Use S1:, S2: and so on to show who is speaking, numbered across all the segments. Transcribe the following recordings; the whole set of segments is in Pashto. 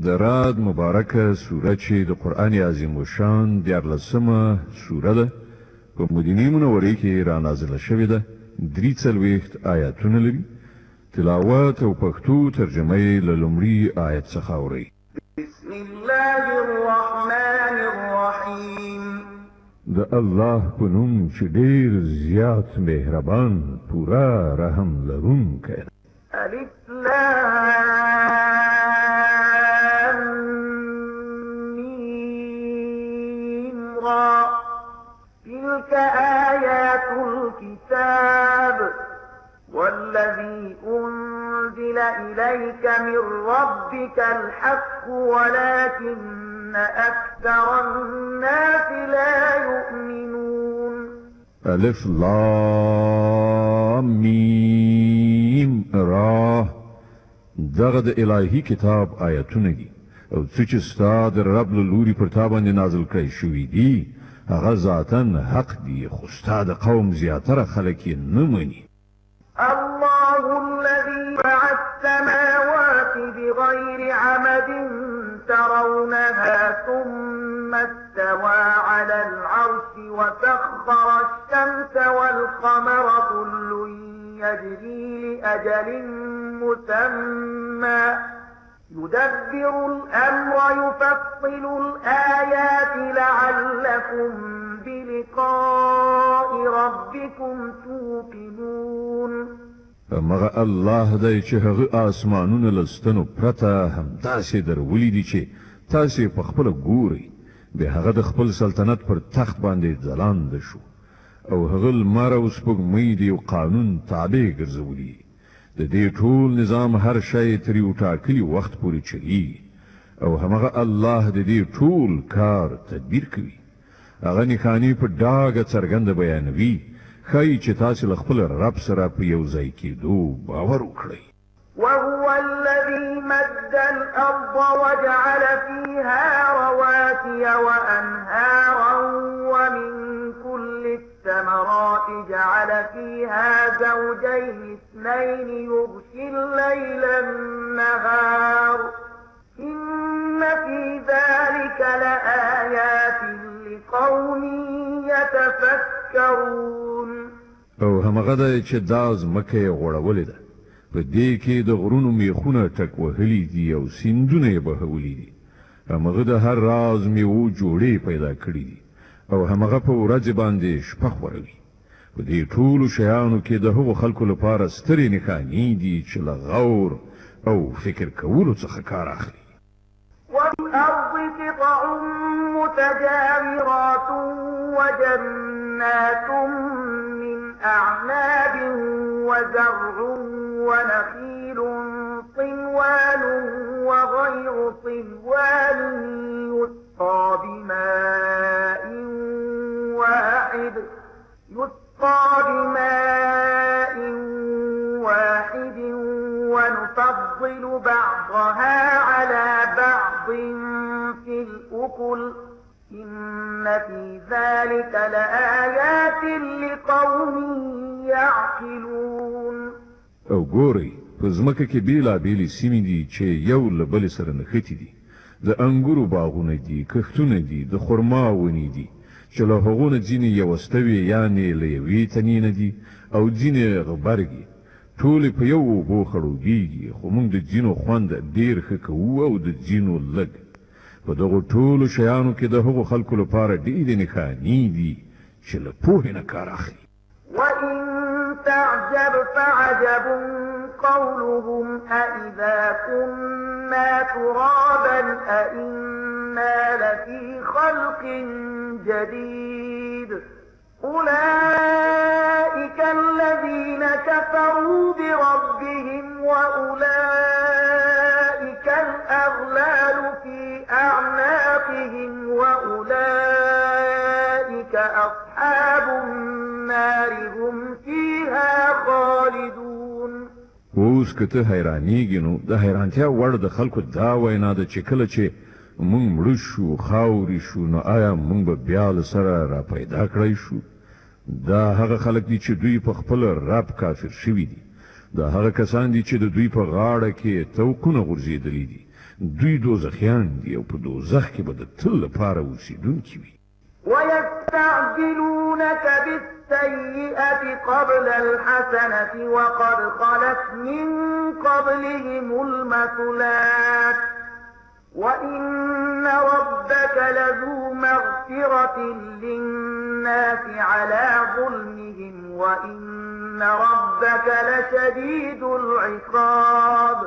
S1: د راد مبارکه سوره چې د قرآن عظیم الشان 14مه سوره ده په مدینه منوره کې را نازله شوې ده 43 آیاتونه لري تلاوت او پښتو ترجمه یې له لومړي آیت څخه اورئ
S2: بسم الله الرحمن الرحیم
S1: د الله په نوم چې ډېر زیات مهربان پورا رحم لرونکی
S2: الف لام میم را تلك آيات الكتاب والذي أنزل إليك من ربك الحق ولكن أكثر الناس لا يؤمنون
S1: الف لام میم را دغه د الهي کتاب آیتونه دي او چې ستا د رب له لوري پر تا باندې نازل کړی شوي دي هغه ذاتاً حق دي خو ستا د قوم زیاتره خلک یې نه مني
S2: الله الذي رفع السماوات بغير عمد ترونها ثم استوى على العرش وسخر الشمس والقمر كل يجري لأجل مسمى يدبر الأمر يفصل الآيات لعلكم بلقاء ربكم توقنون
S1: مغه الله دی چې هغه آسمانونه لستنو پرته همداسې درولي دي چې تاسې په خپله ګورئ بیا هغه د خپل سلطنت پر تخت باندې ځلانده شو او هغه لمر او سپوږمۍ د یو قانون تابع ګرځولي د دې ټول نظام هر شی تر یو ټاکلي وخت پورې چلیږي او همغه الله د دې ټول کار تدبیر کوي هغه نښانې په ډاګه څرګنده بیانوي ښایي چې تاسې له خپل رب سره په یو ځای کېدو باور وکړئ
S2: وهو الذي مد الأرض وجعل فيها رواسي وأنهارا ومن كل الثمرات جعل فيها زوجين اثنين يغشي الليل النهار إن في ذلك لآيات لقوم يتفكرون
S1: او همغه دی چې دا ځمکه یې غوړولې ده په دې کې د غرونو میخونه ټک وهلي دي او سیندونه یې بهولي دي همغه د هر راز میوو جوړې پیدا کړي دي او همغه په ورځ باندې شپه خوروي په دې ټولو شیانو کې د هغو خلکو لپاره سترې نښانې دي چې له غور او فکر کولو څخه کار اخلي
S2: والأرض قطع متجاورات وجنات من أعناب وزرع ونخيل صنوان وغير صنوان يسقى بماء واحد ونفضل بعضها على بعض في الأكل إن في ذلك لآيات لقوم يعقلون
S1: او ګورئ په ځمکه کې بیلابیلې سیمې دي چې یو له بلې سره نښتي دي د انګورو باغونه دي کښتونه دي د خرما ونې دي چې له هغو نه ځینې یوستوي یعنې له یوې تنې نه دي او ځینې غبرګي ټولې په یو اوبو خړوبېږي خو موږ د ځینو خوند ډېر ښه کوو او د ځینو لږ په دغو ټولو شیانو کې د هغو خلکو لپاره ډېرې نښانې دي چې له پوهې نه کار اخلي
S2: وإن تعجب فعجب قولهم أإذا كنا ترابا أإنا لفي خلق جديد أولئك الذين كفروا بربهم وأولئك الأغلال في أعناقهم وأولئك أصحاب النار هم فيها خالدون
S1: اوس که ته حیرانېږي نو د حیرانتیا وړ د خلکو دا وینا ده چې کله چې مونږ مړه شو خاورې شو نو آیا مونږ به بیا له سره را پیدا کړی شو دا هغه خلک دي چې دوی په خپل رب کافر شوي دي دا هغه کسان دي چې د دوی په غاړه کې توقونه غورځېدلي دي دوی دوزخیان دي او په دوزخ کې به د تل لپاره اوسېدونکي وي
S2: ويستعجلونك بالسيئة قبل الحسنة وقد خلت من قبلهم المثلات وإن ربك لذو مغفرة للناس على ظلمهم وإن ربك لشديد العقاب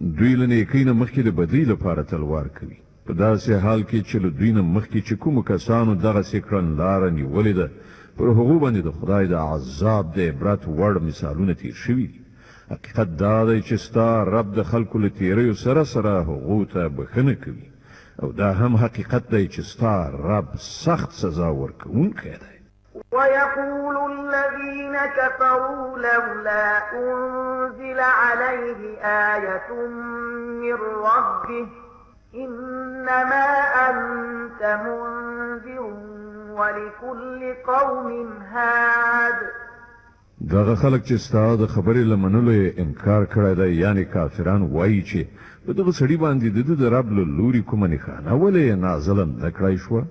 S1: دوی له نیکۍ نه مخکې د بدۍ لپاره تلوار کوي په داسې حال کې چې له دوی نه مخکې چې کومو کسانو دغسې کړنلاره نیولې ده پر هغو باندې د خدای د عذاب د عبرت وړ مثالونه تیر شوي دي حقیقت دا دی چې ستا رب د خلکو له تیریو سره سره هغو ته بښنه کوي او دا هم حقیقت دی چې ستا رب سخت سزا ورکوونکی دی
S2: ويقول الذين كفروا لولا أنزل عليه آية من ربه إنما أنت منذر ولكل قوم هاد
S1: دغه خلک چې ستا د خبرې له منلو یې انکار کړی دی یعنی کافران وایي چې په دغه سړي باندې د ده د رب له لوري کومه نښانه ولې یې نازله نه کړی شوه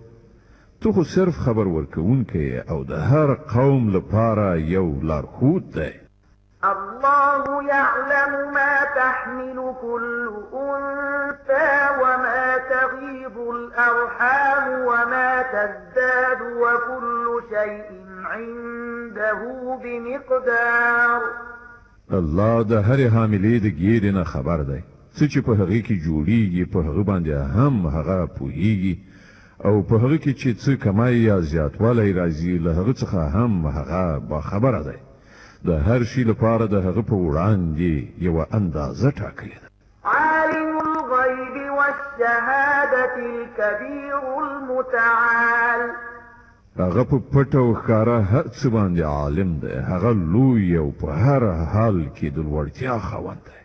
S1: تو خو صرف خبر ورکوونکی او د هر قوم لپاره یو لارښود دی
S2: الله يعلم ما تحمل كل أنثى وما تغيض الأرحام وما تزداد وكل شيء عنده بمقدار
S1: الله د هرې حاملې د ګیرې نه خبر دی څه چې په هغې کې جوړیږي په هغه باندې هم هغه پوهیږي او په هغه کې چې څه کمای یا زیاتوالی راځي له هغه څخه هم هغه باخبره دی د هر شي لپاره د هغه په وړاندې یوه اندازه ټاکلې ده
S2: عالم الغیب والشهادة الكبير المتعال
S1: هغه په پټ او ښکاره هر څه باندې عالم دی هغه لوی او په هر حال کې د لوړتیا خاوند دی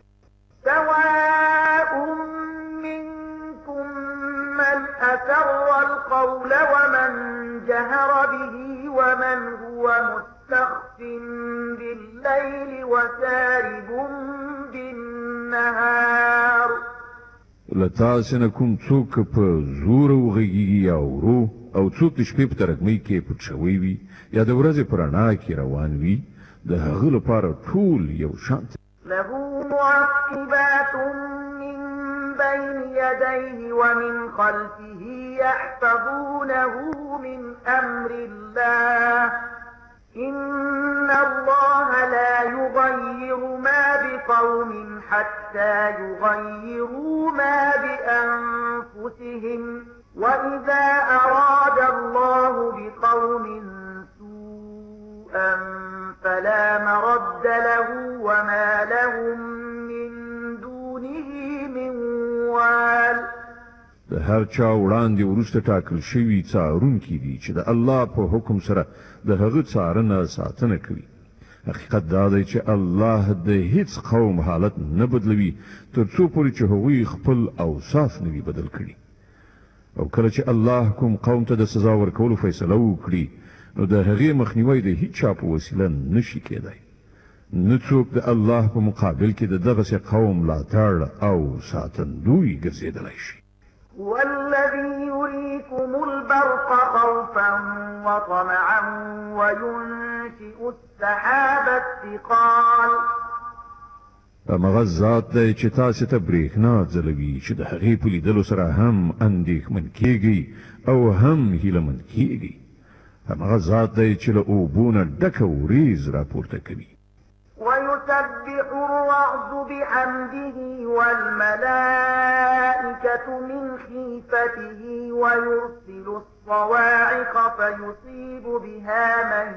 S2: سواء منكم من أسر القول ومن جهر به ومن هو مستخف بالليل وسارب بالنهار
S1: لتاسې نه کوم څوک په زور وغږیږي یا ورو او څوک د شپې په ترږمۍ کې پټ شوی وي یا د ورځې په رڼا کې روان وي د هغه لپاره ټول یو شان
S2: له معقبات من بين يديه ومن خلفه يحفظونه من أمر الله إن الله لا يغير ما بقوم حتى يغيروا ما بأنفسهم وإذا أراد الله بقوم سوءا فلا مرد له وما لهم من دونه من وال
S1: د هر چا وړاندې وروسته ټاکل شوي څارونکي دي چې د الله په حکم سره د هغه څارنه ساتنه کوي حقیقت دا دی چې الله د هیڅ قوم حالت نه بدلوي تر څو پورې چې هغوی خپل اوصاف نه وي بدل کړي او کله چې الله کوم قوم ته د سزا ورکولو فیصله وکړي نو د هغې مخنیوی د هیڅ چا په وسیله نشي کېدی نه څوک د الله په مقابل کې د دغسې قوم ملاتړ او ساتندوی ګرځېدلی شي
S2: هو الذي يريكم البرق خوفا وطمعا وينشئ السحاب الثقال
S1: همغه ذات دی چې تاسې ته برېښنا ځلوي چې د هغې په لیدلو سره هم اندېښمن کېږئ او هم هیلهمن کېږئ همغه ذات دی چې له اوبو نه ډکه وریځ راپورته کوي
S2: ويسبح الرعد بحمده والملائكة من خيفته ويرسل الصواعق فيصيب بها من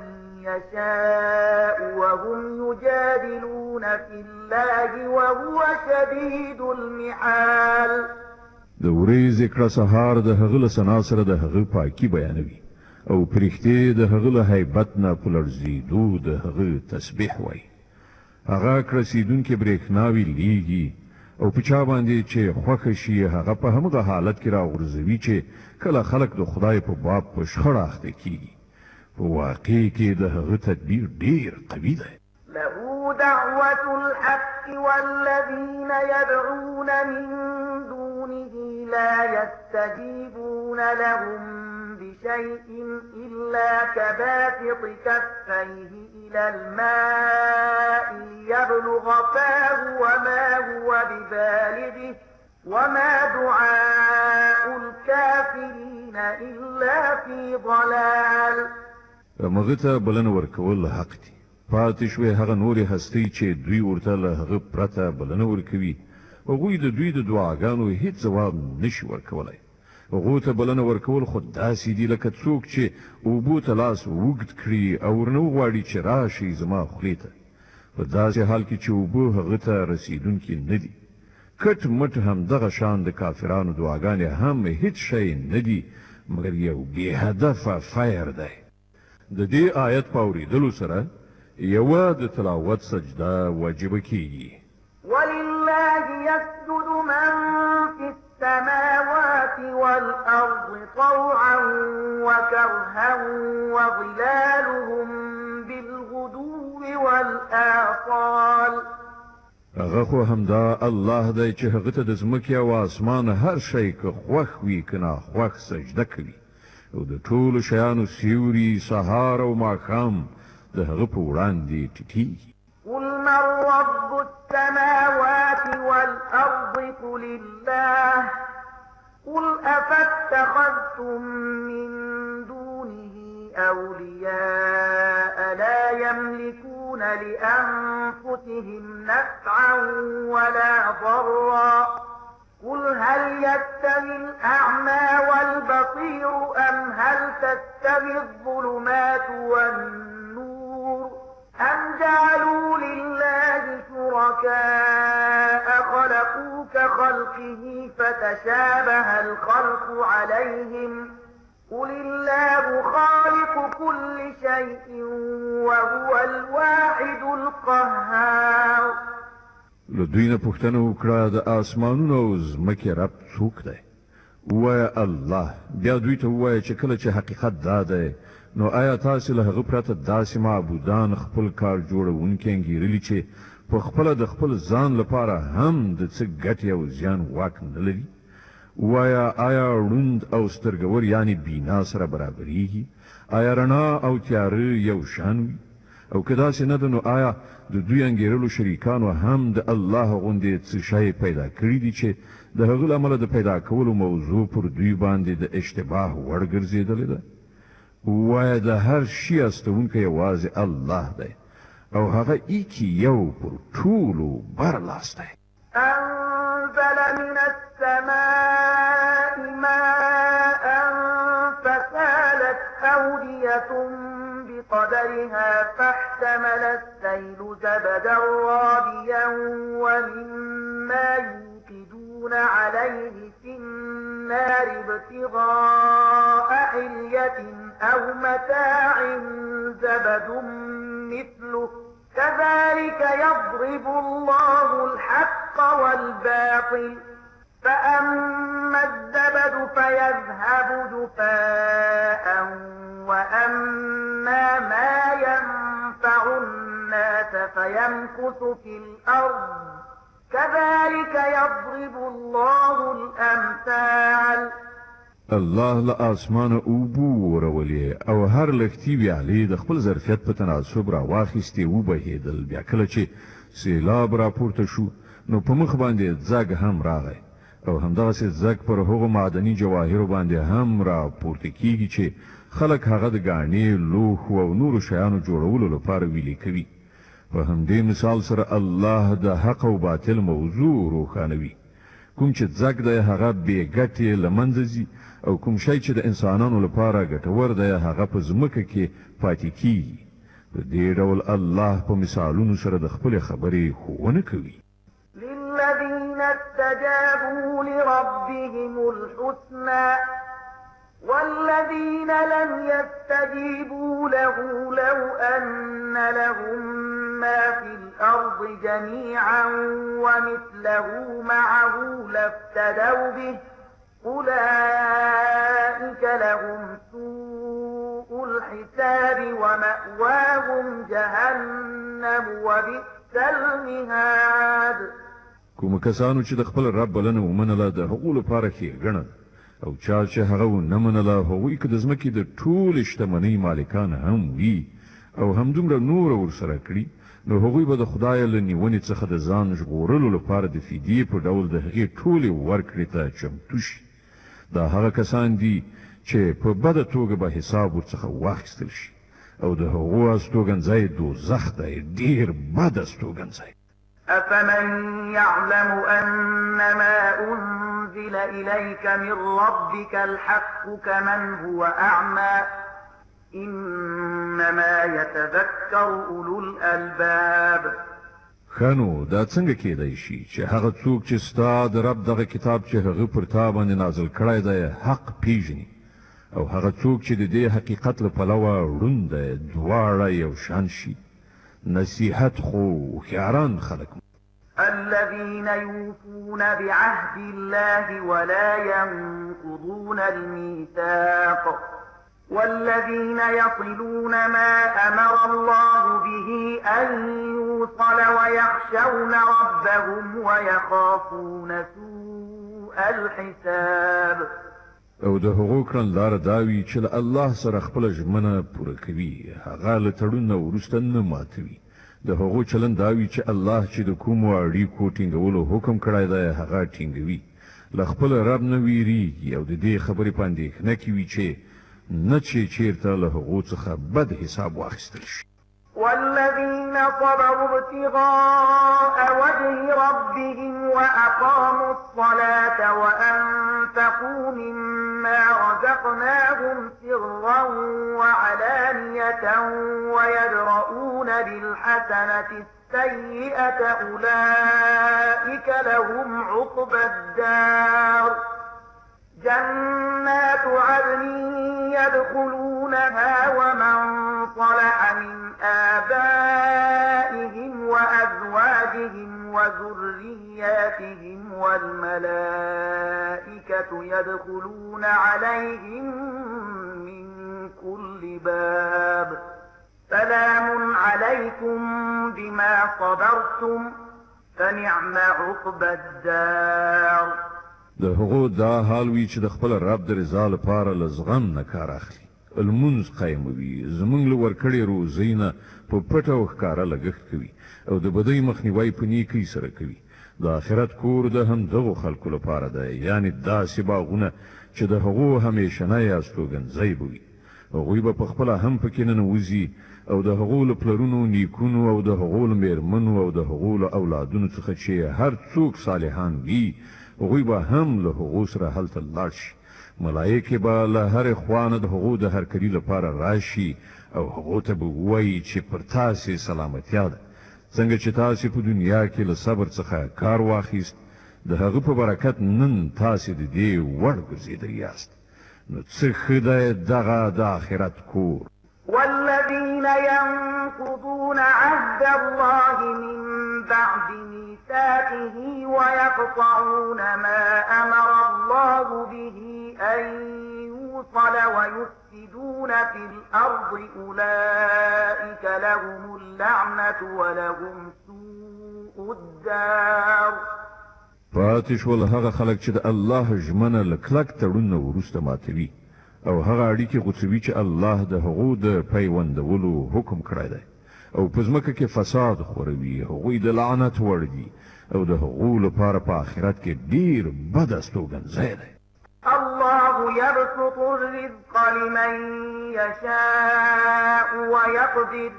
S2: يشاء وهم يجادلون في الله وهو شديد المحال
S1: د ورځې کړه سهار د هغه له ثنا سره د هغه پاکي بیانوي او پرښتې د هغه له هیبت نه په لړزېدو د هغه تسبیح وایي هغه کرسیدونکې برېښناوي لیږي او په چا باندې چې خوښه شي هغه په همغه حالت کې راغورځوي چې کله خلک د خدای په باب په شخړه اخته کیږي په واقع کې د هغه تدبیر ډیر قوي دی
S2: له دعوة الحق والذين يدعون من دونه لا يستجيبون لهم بشيء إلا كباسط كفيه إلى الماء ليبلغ فاه وما هو ببالغه وما دعاء الكافرين إلا في ضلال.
S1: مغته بلنه ورکول حق دي. پاتې شوې هغه نورې هستۍ چې دوی ورته له هغه پرته بلنه ورکوي، هغوی د دوی د دعاګانو هیڅ ځواب نشي ورکولی. هغو ته بلنه ورکول خو داسې دي لکه څوک چې اوبو ته لاس اوږد کړي او ورنه وغواړي چې راشي زما خولې ته، په داسې حال کې چې اوبه هغه ته رسیدونکي نه دي. کټ مټ همدغه شان د کافرانو دعاګانې هم هیڅ شی نه دي مګر یو بې هدفه فیر دی. د دې آیت په اورېدلو سره یوه د تلاوت سجده واجبه کیږي.
S2: ولله يسجد من في السماوات والأرض طوعا وكرها وظلالهم بالغدو والآصال.
S1: هغه خو همدا الله دی چې هغه ته د ځمکې او اسمان هر شی که خوښ وي که ناخوښ سجده کوي، او د ټولو شیانو سیوري سهار او ماښام د هغه په وړاندې ټیټیږي.
S2: قل من رب السماوات والأرض قل الله قل أفاتخذتم من دونه أولياء لا يملكون لأنفسهم نفعا ولا ضرا قل هل يستوي الأعمى والبصير أم هل تستوي الظلمات والنور أم جعلوا لله شركاء خلقوا كخلقه فتشابه الخلق عليهم قل الله خالق كل شيء وهو الواحد القهار.
S1: له دوی نه پوښتنه وکړه د اسمانونو او ځمکې رب څوک دی؟ ووایه الله. بیا دوی ته ووایه چې کله چې حقیقت دا دی نو آیا تاسې له هغه پرته داسې معبودان خپل کار جوړونکي انګېرلي چې په خپله د خپل ځان لپاره هم د څه ګټې او زیان واک نه لري؟ ووایه آیا ړوند او سترګور یعنې بینا سره برابریږي؟ آیا رڼا او تیاره یو شان وي؟ او که داسې نه ده نو آیا د دوی انګېرلو شریکانو هم د الله غوندې څه شی پیدا کړي دي چې د هغه له امله د پیدا کولو موضوع پر دوی باندې د اشتباه وړ ګرځېدلې ده؟ ووایه د هر شي استونکی یوازې الله دی او هغه ایکي یو پر ټولو برلاس دی.
S2: أنزل من السماء ماء فسالت أودية بقدرها فاحتمل السيل زبدا رابيا ومما يوقدون عليه في النار ابتغاء حلية أو متاع زبد مثله كذلك يضرب الله الحق والباطل فأما الزبد فيذهب جفاء وأما ما ينفع الناس فيمكث في الأرض كذلك يضرب الله الأمثال.
S1: الله له اسمانه اوبو ورولې او هر لښتي ویالې د خپل ظرفیت په تناسب راواخیستې وبهېدل. بیا کله چې سیلاب راپورته شو نو په مخ باندې ځګ هم راغی او همدغسې ځګ پر هغو معدني جواهرو باندې هم راپورته کیږي چې خلک هغه د ګاڼې لوښو او نورو شیانو جوړولو لپاره ویلې کوي. په همدې مثال سره الله د حق او باطل موضوع روښانوي. کوم چې ځګ دی هغه بې ګټې له منځه ځي او کوم شی چې د انسانانو لپاره ګټور دی هغه په ځمکه کې پاتې کیږي. په دې ډول الله په مثالونو سره د خپلې خبرې ښوونه کوي.
S2: للذين استجابوا لربهم الحسنى والذين لم يستجيبوا له لو أن لهم ما في الأرض جميعا ومثله معه لافتدوا به أولئك لهم سوء الحساب ومأواهم جهنم وبئس المهاد.
S1: کوم کسانو چې د خپل رب بلنه ومنله د هغو لپاره ښېګڼه ده او چا چې هغه ونه منله هغوی که د ځمکې د ټولې شتمنۍ مالکان هم وي او همدومره نور ورسره کړي نو هغوی به د خدای له نیونې څخه د ځان ژغورلو لپاره د فدیې په ډول د هغې ټولې ورکړې ته چمتو شي. دا هغه کسان دي چې په بده توګه به حساب ورڅخه واخیستل شي او د هغو استوګنځی دوزخ دی، ډېر بد استوګنځی.
S2: أفمن يعلم أنما أنزل إليك من ربك الحق كمن هو أعمى إنما يتذكر أولو الألباب.
S1: خانو دا څنګه کېدای شي چې هغه څوک چې ستا د رب دغه کتاب چې هغه پر تا باندې نازل کړی دی حق پیژني او هغه څوک چې د دې حقیقت له پلوه ړوند دی دواړه یو شان شي. نصیحت خو هوښیاران خلک
S2: الذين يوفون بعهد الله ولا ينقضون الميثاق والذين يصلون ما أمر الله به أن يوصل ويخشون ربهم ويخافون سوء الحساب.
S1: او د هغو کړنلاره دا وي چې له الله سره خپله ژمنه پوره کوي، هغه له تړون نه وروسته نه ماتوي. د هغو چلند دا وي چې الله چې د کومو اړیکو ټینګولو حکم کړی دی هغه ټینګوي، له خپل رب نه ویریږي او د دې خبرې په اندېښنه کې وي چې نه چې چیرته له هغو څخه بد حساب واخیستل شي.
S2: والذين صبروا ابتغاء وجه ربهم وأقاموا الصلاة وأنفقوا مما رزقناهم سرا وعلانية ويدرؤون بالحسنة السيئة أولئك لهم عقبى الدار جنات عدن يدخلونها ومن صلح من آبائهم وأزواجهم وذرياتهم والملائكة يدخلون عليهم من كل باب سلام عليكم بما صبرتم فنعم عقبى الدار.
S1: د هغو دا حال وی چې د خپل رب د رضا لپاره له زغم نه کار اخلي، لمونځ قایموي، زمونږ له ورکړې روزۍ نه په پټه او ښکاره لګښت کوي او د بدۍ مخنیوی په نیکۍ سره کوي. د آخرت کور د همدغو خلکو لپاره دی، یعنې داسې باغونه چې د هغو همیشنی استوګنځی به وي. هغوی به پخپله هم پکې ننوځي او د هغو له پلرونو نیکونو او د هغو له مېرمنو او د هغو له اولادونو څخه چې هر څوک صالحان وي هغوی به هم له هغو سره هلته لاړ شي. ملایکې به له هرې خوا نه د هغو د هرکلي لپاره راشي او هغو ته به ووایي چې پر تاسې سلامتیا ده. څنګه چې تاسې په دنیا کې له صبر څخه کار واخیست د هغه په برکت نن تاسې د دې وړ ګرځېدلي یاست، نو څه ښه دی دغه د آخرت کور.
S2: والذين ينقضون عهد الله من بعد ميثاقه ويقطعون ما أمر الله به أن يوصل ويفسدون في الأرض أولئك لهم اللعنة ولهم سوء الدار.
S1: پاتې شول هغه خلک چې د الله ژمنه له کلک تړون نه وروسته ماتوي او هغه اړیکې غوڅوي چې الله د هغو د پیوندولو حکم کړی دی او په ځمکه کې فساد خوروي، هغوی د لعنت وړ دي او د هغو لپاره په آخرت کې ډېر بد استوګنځی دی.
S2: الله يبسط الرزق لمن يشاء ويقدر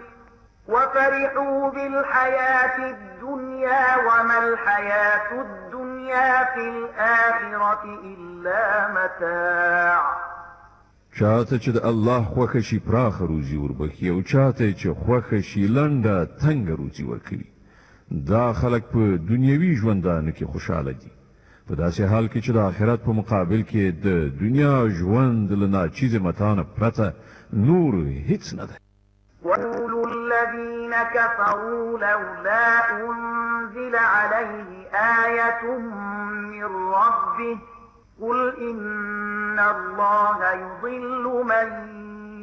S2: وفرحوا بالحياة الدنيا وما الحياة الدنيا في الآخرة إلا متاع.
S1: چاته چې د الله خوښه شي پراخه روزي وربخي او چاته چې خوښه شي لنډه تنګه روزي ورکوي. دا خلک په دنیوي ژوندانه کې خوشحاله دي، په داسې حال کې چې د آخرت په مقابل کې د دنیا ژوند له ناچیزې متانه پرته نور هیڅ نه دی.
S2: ويقول الذين كفروا لولا أنزل عليه آية من ربه قل إن الله يضل من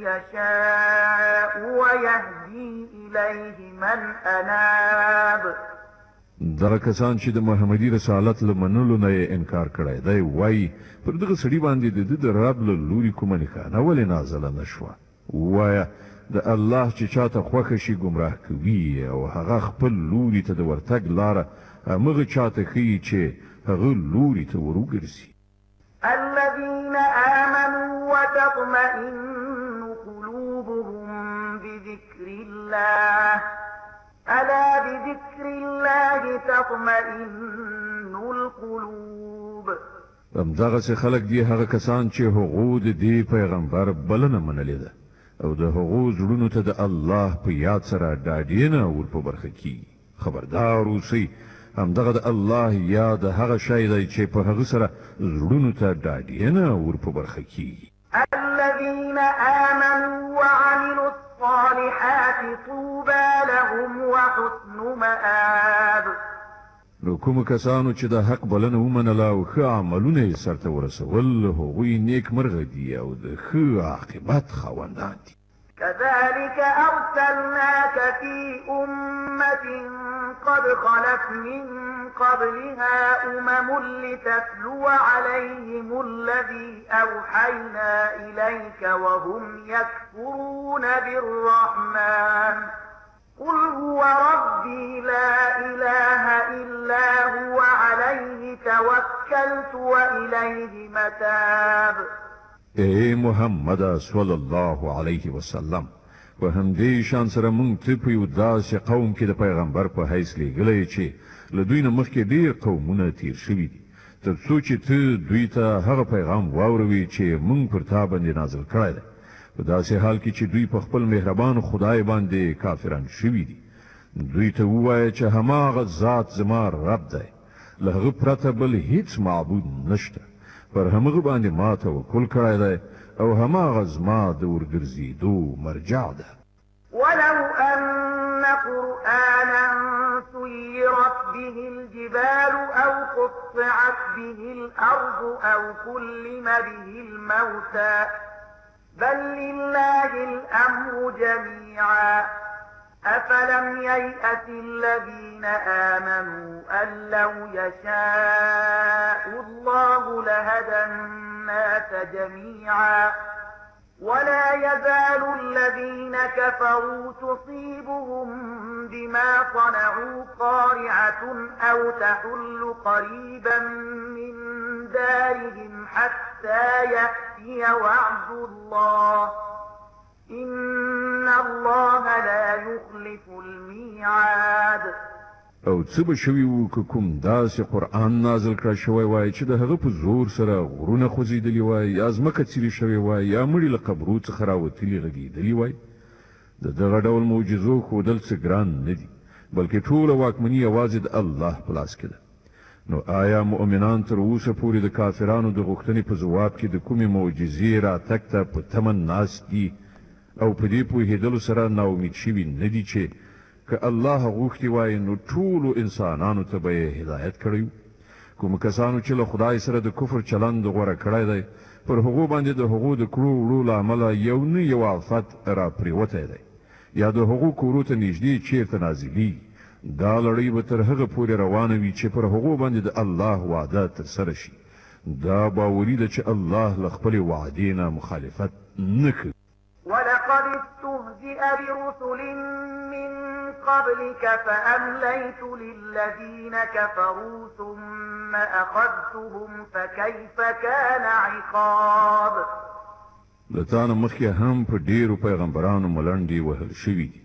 S2: يشاء ويهدي إليه من أناب.
S1: دغه کسان چې د محمدي رسالت له منلو نه یې انکار کړی دی وایي پر دغه سړي باندې د ده د رب له لوري کومه نښانه ولې نازله نه شوه. ووایه د الله چې چاته خوښه شي ګمراه کوي او هغه خپل لوري ته د ورتګ لاره همغه چاته ښیي چې هغه لوري ته ور وګرځي.
S2: الذين آمنوا وتطمئن قلوبهم بذكر الله ألا بذكر الله تطمئن القلوب.
S1: همدغسې خلک دي هغه کسان چې هغو د دې پیغمبر بلنه منلې ده او د هغو زړونو ته د الله په یاد سره ډاډینه ور په برخه کیږي. خبردار اوسئ همدغه د الله یاد هغه شی دی چې په هغه سره زړونو ته ډاډینه ور په برخه کیږي.
S2: الذين آمنوا وعملوا الصالحات طوبى لهم وحسن مآب.
S1: نو کوم کسانو چې د حق بلنه ومنله او ښه عملونه یې سرته ورسول هغوی نیک مرغه دي او د ښه عاقبت خاوندان دي.
S2: كذلك أرسلناك في أمة قد خلت من قبلها لتتلو عليهم الذي أوحينا إليك وهم يكفرون بالرحمن قل هو ربي لا إله إلا هو عليه توكلت وإليه متاب.
S1: اے محمد صلی الله علیه وسلم په همدې شان سره مونږ ته په یو داسې قوم کې د پیغمبر په حیث لیږلی چې له دوی نه مخکې ډېر قومونه تیر شوي دي تر څو چې ته دوی ته هغه پیغام واوروي چې مونږ پر تا باندې نازل کړی دی په داسې حال کې چې دوی په خپل مهربان خدای باندې کافران شوي دي. دوی ته ووایه چې هماغه ذات زما رب دی له هغه پرته بل هیڅ معبود نشته پر همغه باندې ما توکل کړی دی او هماغه زما د ورګرځېدو مرجع ده.
S2: ولو أن قرآنا سيرت به الجبال أو قطعت به الأرض أو كلم به الموتى بل لله الأمر جميعا أفلم ييأس الذين آمنوا أن لو يشاء الله لهدى الناس جميعا ولا يزال الذين كفروا تصيبهم بما صنعوا قارعة أو تحل قريبا من دارهم حتى يأتي وعد الله إن الله لا يخلف الميعاد.
S1: او څه به شوي وو که کوم داسې قرآن نازل کړی شوی وای چې د هغه په زور سره غرونه خوځېدلي وای یا ځمکه څیرې شوې وای یا مړي له قبرو څخه راوتلي غږېدلي وای. د دغه ډول معجزو ښودل څه ګران نه دي بلکې ټوله واکمني یوازې د الله په لاس کې ده. نو آیا مؤمنان تر اوسه پورې د کافرانو د غوښتنې په ځواب کې د کومې معجزې راتګ ته په تمن ناست دي او په دې پوهېدلو سره ناامید شوي نه دي چې که الله غوښتي وای نو ټولو انسانانو ته به یې هدایت کړی. کوم کسانو چې له خدای سره د کفر چلند غوره کړی دی پر هغو باندې د هغو د کړو وړو له امله یو نه یو آفت را پرېوتی دی یا د هغو کورو ته نږدې چیرته نازلېږي. دا لړۍ به تر هغه پورې روانه وي چې پر هغو باندې د الله وعده ترسره شي. دا باوري ده چې الله له خپلې وعدې نه مخالفت نه کوي.
S2: ولقد استهزئ برسل من قبلك فأمليت للذين كفروا ثم أخذتهم فكيف كان عقاب.
S1: لتانه مخکې هم په ډیرو پیغمبرانو ملنډې وهل شوي دي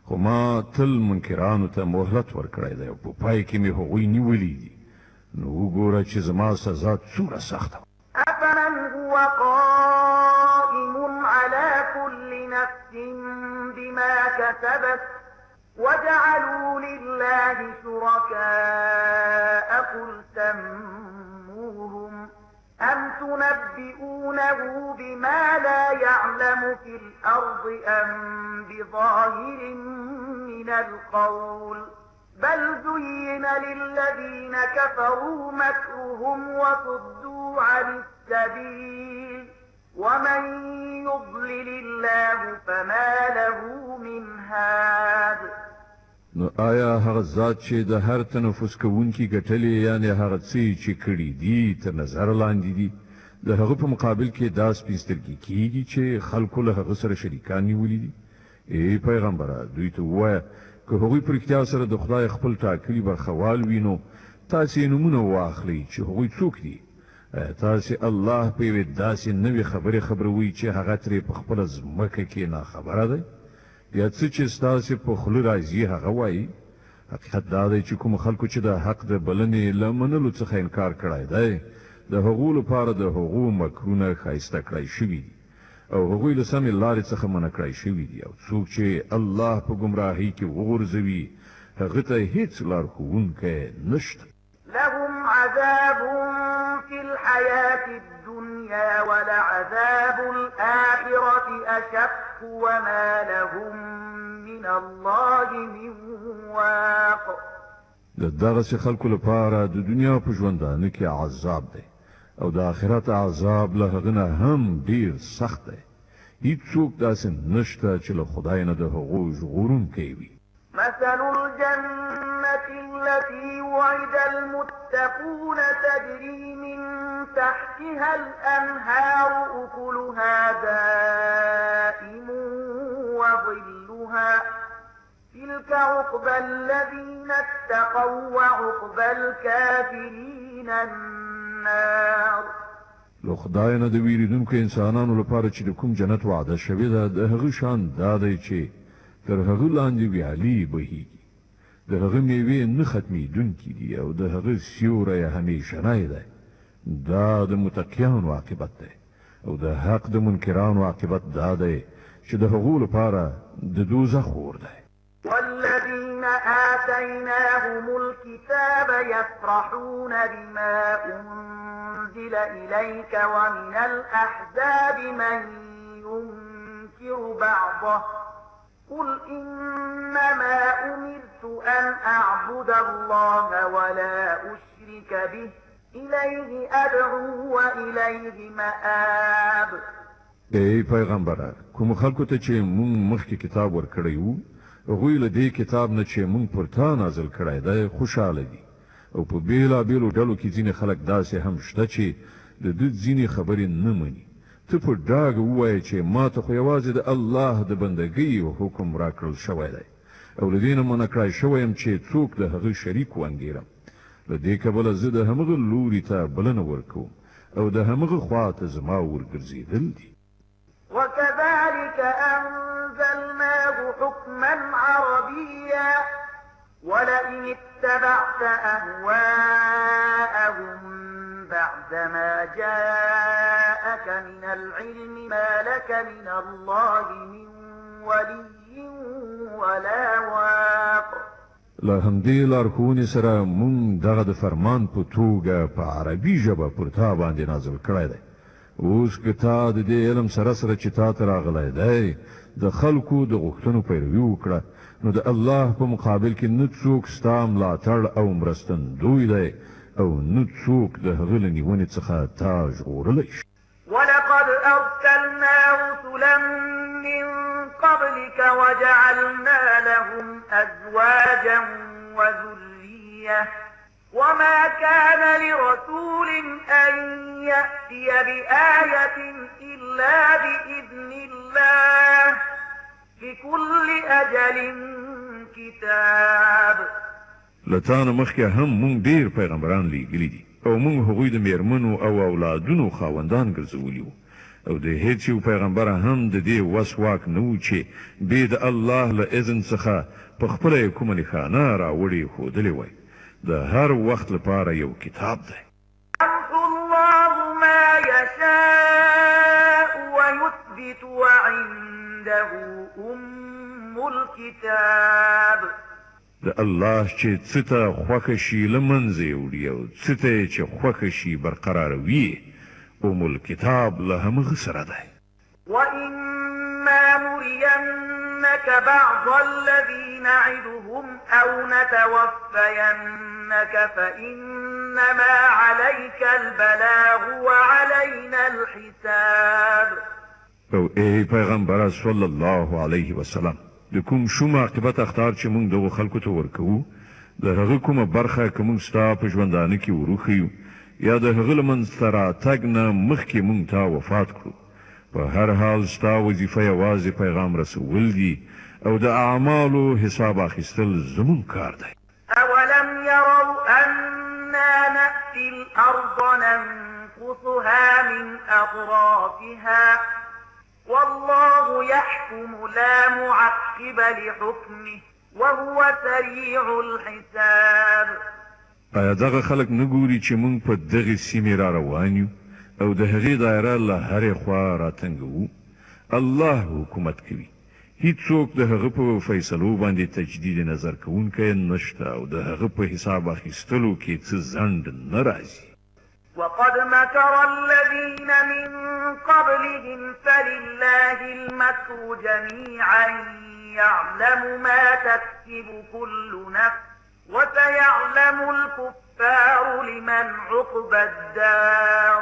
S1: خو ما تل منکرانو ته مهلت ورکړی دی او په پای کې مې هغوی نیولي دي. نو وګوره چې زما سزا څومره سخته.
S2: أفمن هو قائم على كل نفس بما كسبت وجعلوا لله شركاء قل سموهم أم تنبئونه بما لا يعلم في الأرض أم بظاهر من القول بل زين للذين كفروا مكرهم وصدوا عن السبيل ومن يضلل الله فما له من هاد.
S1: نو آیا هغه ذات چې د هر تنفس کوونکی ګټلې یعنی هغه څه چې کړي دي تر نظر لاندې دي د هغه په مقابل کې دا سپیسترګي کیږي چې خلکو له هغه سره شریکان نیولي دي؟ ای پیغمبره دوی ته ووایه که هغوی په رښتیا سره د خدای خپل ټاکلي برخوال وي نو تاسې نومونه واخلئ چې هغوی څوک دي. تاسې الله په یوې داسې نوې خبرې خبروئ چې هغه ترې په خپله ځمکه کې ناخبره دی یا څه چې ستاسې په خوله راځي هغه وایي؟ حقیقت دا دی چې کوم خلکو چې د حق د بلنې له منلو څخه انکار کړی دی د هغو لپاره د هغو مکرونه ښایسته کړی شوي دي او هغوی له سمې لارې څخه منع کړی شوي دي او څوک چې الله په ګمراهۍ کې وغورځوي هغه ته هیڅ لارښوونکی نشته.
S2: لهم عذاب في الحياة الدنيا ولعذاب الآخرة أشق وما لهم من الله من واق.
S1: د دغسې خلکو لپاره د دنیا په ژوندانه کې عذاب دی او د آخرت عذاب له هغه نه هم ډیر سخت دی. هیڅوک داسې نشته چې له خدای نه د هغو ژغورونکی وي.
S2: مثل الجنة التي وعد المتقون تجري من تحتها الأنهار أكلها دائم وظلها تلك عقبى الذين اتقوا وعقبى الكافرين النار.
S1: له خدای نه د ویریدونکو انسانانو لپاره چې د کوم جنت وعده شوې ده د هغه شان دا دی چې تر هغه لاندې ویالې بهیږي د هغه میوې نه ختمېدونکي دي او د هغه سیوری همیشنی دی. دا د متقیانو عاقبت دی او د حق د منکرانو عاقبت دا دی چې د هغو لپاره د دوزخ اور دی.
S2: والذين آتيناهم الكتاب يفرحون بما أنزل إليك ومن الأحزاب من ينكر بعضه قل إنما أمرت أن أعبد الله ولا أشرك به إليه أدعو وإليه مآب.
S1: ای پیغمبره کوم خلکو ته چې مونږ مخکې کتاب ورکړی وو هغوی له دې کتاب نه چې مونږ پر تا نازل کړی دی خوشحاله دي او په بیلابیلو ډلو کې ځینې خلک داسې هم شته چې د ده ځینې خبرې نه مني. ته په ډاګه ووایه چې ما ته خو یوازې د الله د بندګۍ حکم راکړل شوی دی او له دې نه منع کړی شوی یم چې څوک د هغه شریک وانګېرم. له دې کبله زه د همغه لوري ته بلنه ورکوم او د همغه خوا ته زما ورګرځېدل دي.
S2: وكذلك أنزلناه حكما عربيا ولئن اتبعت أهواءهم بعدما جاءك من العلم ما لك من الله من ولي ولا واق.
S1: له همدې لارښوونې سره مونږ دغه د فرمان په توګه په عربي ژبه پر تا باندې نازل کړی دی. اوس که تا د دې علم سره سره چې تا ته راغلی دی د خلکو د غوښتنو پیروي وکړه نو د الله په مقابل کې نه څوک ستا ملاتړ او مرستندوی دی او نه څوک د هغه له نیونې څخه تا ژغورلی شي.
S2: ولقد أرسلنا رسلا من قبلك وجعلنا لهم أزواجا وذرية وما كان لرسول أن يأتي بآية إلا بإذن الله لكل أجل كتاب.
S1: لتانه مخکې هم مونږ ډیر پیغمبران لیږلي دي او مونږ هغوی د میرمنو او اولادونو خاوندان ګرځولي وو او د هیڅ یو پیغمبر هم د دې وس واک نه و چې بې د الله له اذن څخه په خپله یې کومه نښانه راوړې ښودلې وای. د هر وخت لپاره یو کتاب دی.
S2: يمحو الله ما يشاء ويثبت وعنده أم الكتاب.
S1: د الله چې څه ته خوښه شي له منځه یې وړي او څه ته چې خوښه شي برقراروي الكتاب له همغه سره دی.
S2: وإما نرينك بعض الذي نعدهم أو نتوفينك فإنما عليك البلاغ وعلينا الحساب.
S1: او ای پیغمبر صلی الله علیه وسلم د کوم شوم عاقبت اختار چې موږ دغه خلکو ته ورکوو د هغه کومه برخه که موږ ستا په ژوندانه کې وروښیو یا د هغه له منځ ته راتګ نه مخکې موږ ته وفات کړو په هر حال ستا وظیفه یوازې پیغام رسول دي او د اعمالو حساب اخیستل زموږ کار دی.
S2: أولم يروا أنا نأتي الأرض ننقصها من أطرافها والله يحكم لا معقب لحكمه وهو سريع الحساب.
S1: آیا دغه خلک نه ګوري چې موږ په دغه سیمې را روان یو او د هغې دایره له هرې خوا راتنګوو؟ الله حکومت کوي، هیڅوک د هغه په فیصلو باندې تجدید نظر کوونکی نشته او د هغه په حساب اخیستلو کې څه ځنډ نه راځي.
S2: وقد مكر الذين من قبلهم فلله المكر جميعا يعلم ما تكسب كل نفس وسيعلم الكفار لمن عقبى الدار.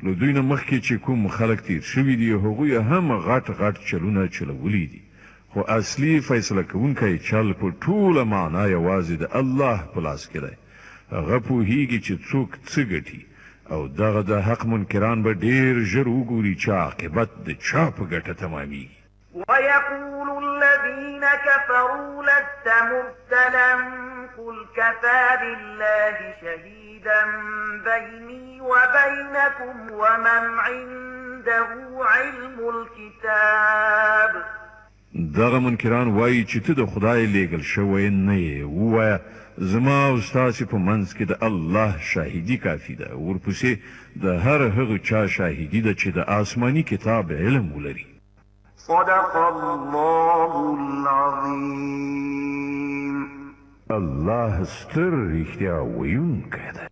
S1: نو دوی نه مخکې چې کوم خلک تیر شوي دي هغوی هم غټ غټ چلونه چلولی دي، خو اصلي فیصله کوونکی چل په ټوله معنا یوازې د الله په لاس کې دی. هغه پوهیږي چې څوک څه ګټي او دغه د حق منکران به ډیر ژر وګوري چې عاقبت د چا په ګټه تمامیږي.
S2: ويقول الذين كفروا لست مرسلا قل كفى بالله شهيدا بيني وبينكم ومن عنده علم الكتاب.
S1: دغه منکران وایي چې ته د خدای لیږل شوی نه یې، ووایه زما او ستاسې په منځ کې د الله شاهدي کافي ده، ورپسې د هر هغه چا شاهدي ده چې د آسماني کتاب علم ولري.
S2: صدق الله العظيم.
S1: الله ستر رښتیا ویونکی دی.